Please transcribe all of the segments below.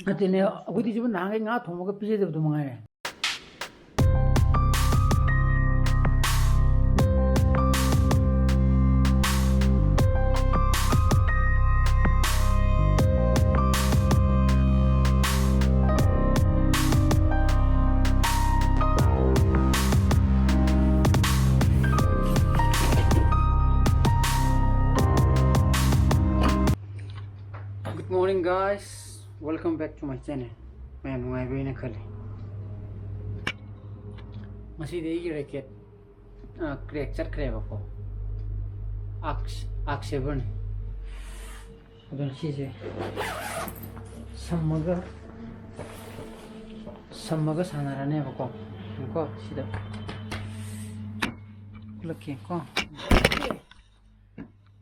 ꯑꯗꯨꯅꯦ ꯑꯩꯈꯣꯏꯗꯤ ꯁꯤꯕꯨ ꯅꯍꯥꯟꯈꯩ ꯉꯥ ꯊꯣꯡꯉꯒ ꯄꯤꯖꯗꯕꯗꯣ ꯃꯉꯥꯏꯔꯦ. Good morning guys, welcome back to my channel. Mayam nungayba na khali. Masidi igi racket crack chakre ba ko. Ax seven. Adon sise sammaga sanarane ba ko. Ko sida. Kulaki ko.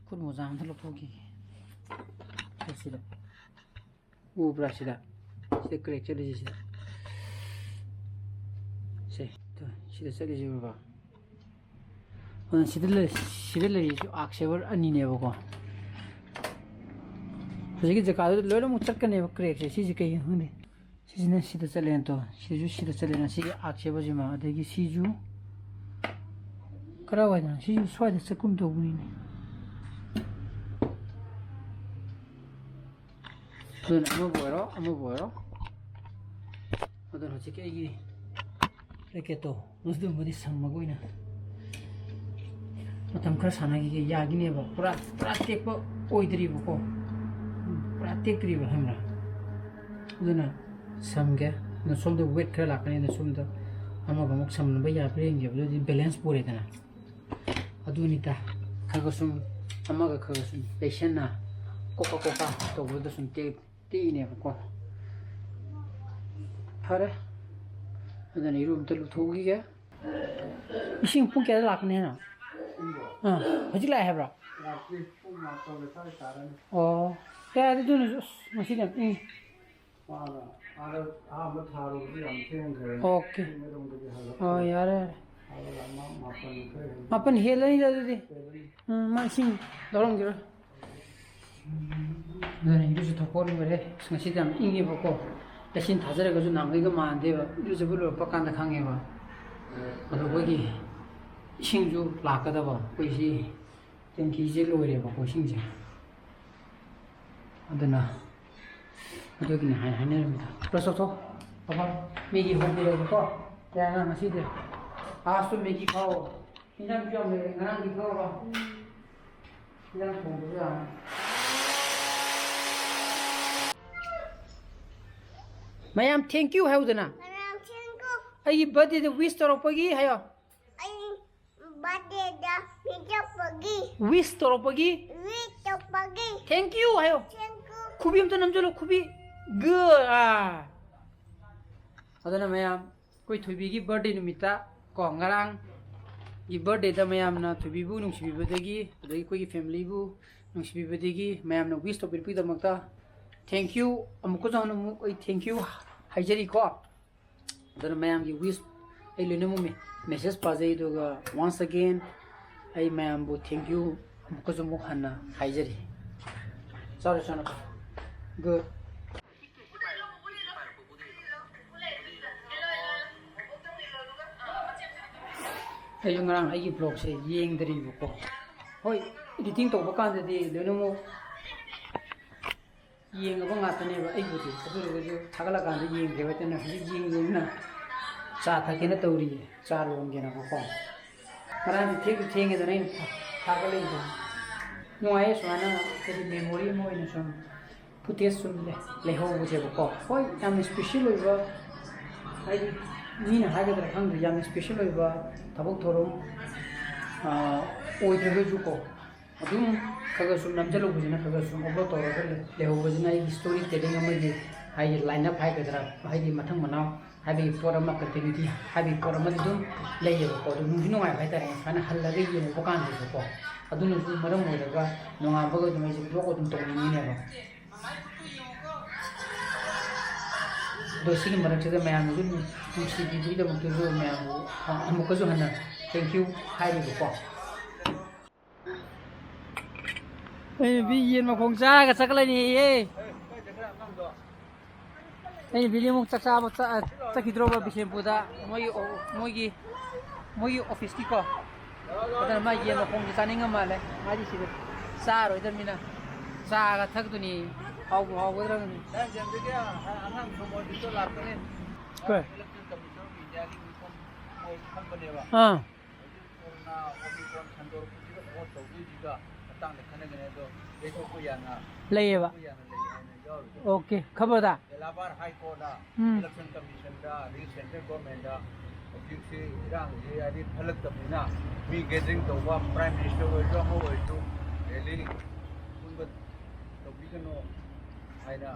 Kun mo jam thalo pogi. Sida. Ubra sida. Sida crack chali sida. Se to sida chali jiba ba. On sida le ju aksever ani ne ba ko. Hojiki jaka do lo mu chakkane ba crack se siji kai hunde. Sijina sida chalen to sida chalen si aksever jima adegi siju karawa na siju swade chakum to buni ne. Then I'm a boy. I don't know, check it. Reketo, was doing with some Maguina. But I'm Krasanagi Yagineva, Pratik Oidrivo, Pratik River Hamra. Then some get the soul the wet cralac in the sunda. I'm a some Baya playing you, the balance puretana. Adunita, Kagosum, Amaga Kagosum, Peshana, Coca, to the sun tape. Never go. Hurry, and then you room to look to here. You seem to get a lock now. What you like, have? Oh, yeah, they do. I see them. Okay. Oh, yeah. Up in here, lady. My sing, the longer. Then you to call me, see them in your book. The Shin Tazara goes to Nankhre, they were usable Pakan the Kangeva. But the Wiggy Shinju Lakadava, we see think he's a lawyer for Shinja. I don't know. I'm talking to Hanel. Plus, also, make it home there before. Yeah, I see there. Ask to make it power. In that job, the power. Mayam, thank you, Haudana. I birthday the wish to Ropagi, Hayo. I birthday the Wish to Ropagi. Thank you, Hayo. Kubim to Namjolo Kubi. Good. Adana Mayam, quite to be birthday Numita, Kongarang. Give birthday the Mayam to be boo, no she be Badegi, the Quay family boo, no she be Badegi, Mayam no wish to be the Mata. Thank you, Amukozano, thank you. Hajari ko. Then ma'am you wish I learn message paze once again. I ma'am thank you because of Muhanna Hajari. Sorry, son. Good. I young around I give blocks a ying the river. Hoy, you think of Bakan the day, Lenumo. Ying of a neighbor, equity, Tagalagan, the ying, the veteran of ying, Satakin Tori, Charlo, and Genova. But I take the thing in the name Tagalina. No, I ask one, the memory more in some put this to Leho, whichever call. Why, I'm special over I mean, I had a hungry young special over Tabotorum, Oijuko. Adum Kagasum Namjalo was in a Kagasum Obotor, there was a story telling a I line up Hydra, Heidi Matamana, having for a marketing, having for a Madum, layer of you know, I had a Halari and Pocan before. I don't know Madam whatever, no, I'm going to make it go to never. Those singing to the man who see the freedom to do man, Amukazuhana. Thank you, highly before. Bây giờ mà không xa cái sắc lên gì ấy. Ini bili mung caksa apa cak hidro ba bisem puda moi office ki ko. Ada ma ye no kong sani ngama le. Ma di sih. Sa ro idan mina. Sa ga thak tu ni. Hau dra ni. Dan jam tu dia anak semua itu lakukan ni. Ke. Ah. Lay ba. Okay, khabar da. Labar High Court da, Election Commission da, Central Government da, Office Irang je adi phalak tamina, mi gathering to wa Prime Minister wa jo ho to, Delhi kunbat to bigano aina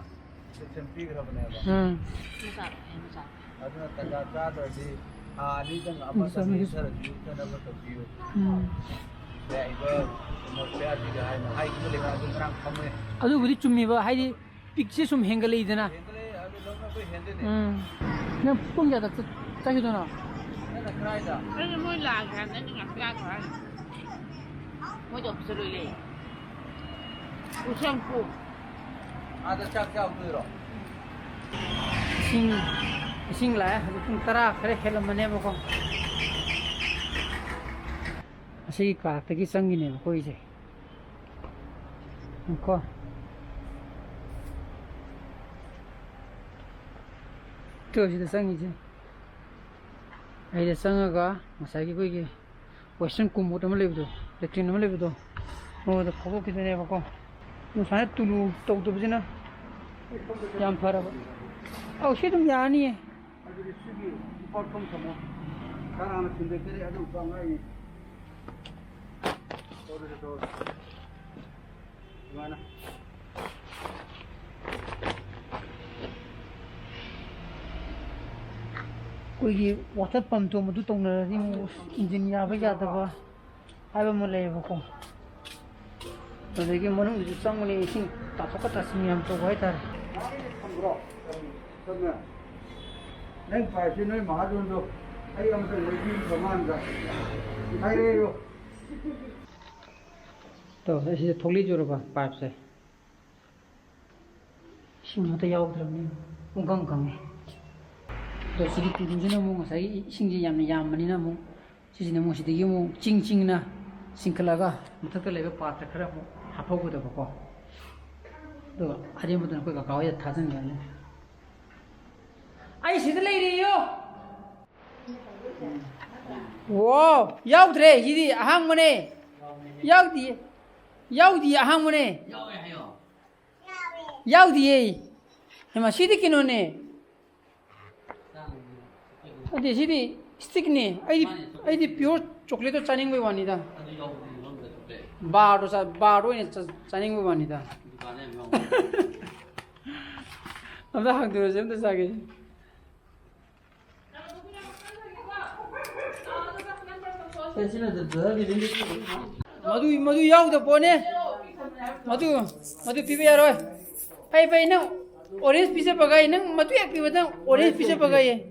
section pi gra bana ba. Aduna tanda ta da di ani jang apa sami sar ju ta da to biu. Ya iba mo pya di ga aina hai ku le ga rang khamme. Adu budi chummi ba hai picture sum hengale idana. Nang pung ya da ta hi dona. Ini mau lagan, ini nggak lagan. Mau jawab seru le. Usang ku. Ada cak tu ro. Sing la pung tara khare khelam mane ba ko. Asi ka ta gi sangi ne ko ije. Ko to ji da sangi je. Ai da sanga ga masagi ko ge question kum mo tam le do lecture no le do o da ko ki ne ba ko no sa tu lu to to bina yam phara ba au shi tum ya ni Adi sigi perform samo. Karana sinde kere adu bangai. To. Gimana? कोई water pump तो मधु तोंग नि engine याबा यादबा हाइबा म लेबा को तदेगी मनु जु चंगले इसिं ताथोका तासिं याम तो होय तार Bro. Sana. Nang paisi noi mahadun do. Ai am se legi saman da. Ai re yo. तो ऐसे थोड़ी जोर बा पाइप से सिंह तो याव द्रमनी उगंग गंग तो सिरी तुजुना मु ngasai ising ji yamna yamani na mu sisi na mu sidigi mu ching na singkalaga muthak lebe patra khara mu hapogu da ko to ari mu na ko ka kaw ya thajang ya le ai sid lei ri yo wo yaw dre yidi ahang mane yaw di ahang mane yaw di hema sidi kinone अरे सीधी stick ने आई pure chocolate तो chaining में वानी था बारो ने chaining में वानी था अब तो हक दूर से हम तो सागे मधु याव तो पोने मधु पीबे यार भाई ना orange pizza pagai nang matu yak pi batang orange pizza pagai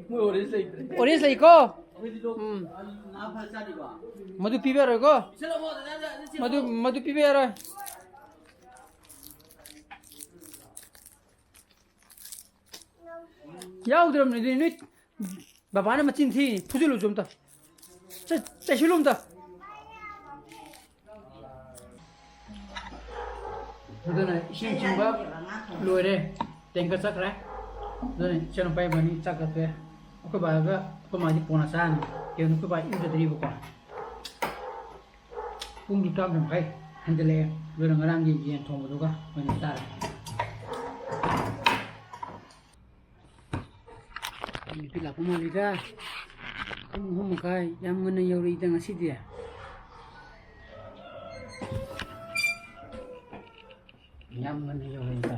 orange lai ko madu pibe ro ko madu pibe ro yaw dram ni ni baba na machin thi phujulu jom ta chashilum ta udana ishin chimba loire tengka sakra done chana pai bani chakate ko ba ga ko ma di pona san ke no ko ba in de ribo ko pung du tam pai handle lo ngarang gi yen thong do ga bani ta ni pila ko ma lida hum kai yam ngana yori da ngasi dia yam ngana yori da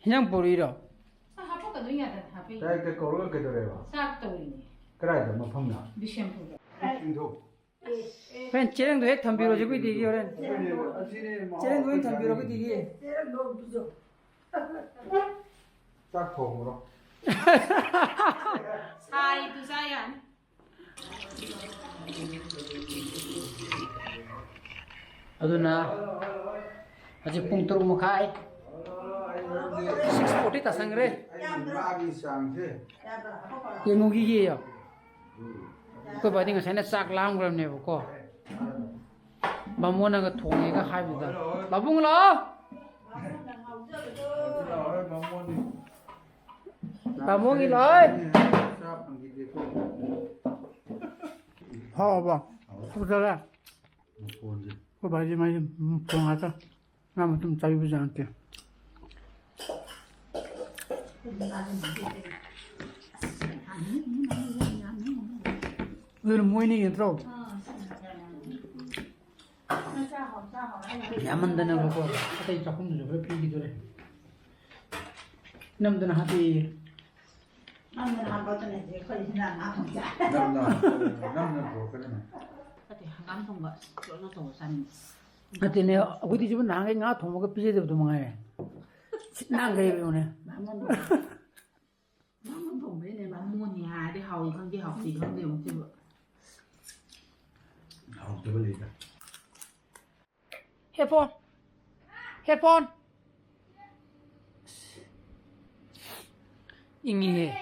그냥 버리러. 하포가 너희가 다 하피. Dai ke ko ke do re ba. 싹 떠오르니. Krai da ma pham na. 미션포. Indu. 팬 쟤랑도 해 덤비로 지고 되기 그래. Asine ma. 쟤랑도 해 덤비로 되기. Tak phom ro. 사이드 aduna aji pung turu makai 6:40 ta sangre yengugi ye ya ko ba dinga sene sak lam gram ne ko bamona ga thonge ga khai da babung lo babung gi loi ha ba ko da ko ba ji mai thong ata nam tum chai bu jan ke 늘 모이니 인트로 야만다나 보고 하다이 조금 좀 피기 그래 남드나 하디 남는 한 번도 내 거의 지나 나 혼자. 남는 거 그러네. 그때 한강 통과 쫄로서 산. 하디네 어디 집은 나게 나 도모가 비제도 도망해 나게 오네 남은 동네네 남문이 하디 하위 관계 học thì không đều chưa. học tới bây giờ 헤폰 잉이해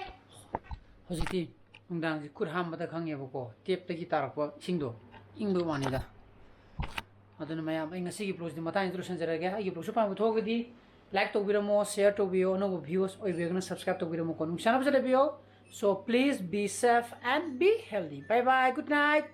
허지티 응당지 꿀 한마다 강해보고 띠앱다기 따라고 싱도 잉도 많이다 aduna mayam ai ngasi gi blog di mata introduction jarage ai gi blog pa thog di like to biramo share to bio no views oi begna subscribe to biramo kon channel jale bio so please be safe and be healthy bye bye good night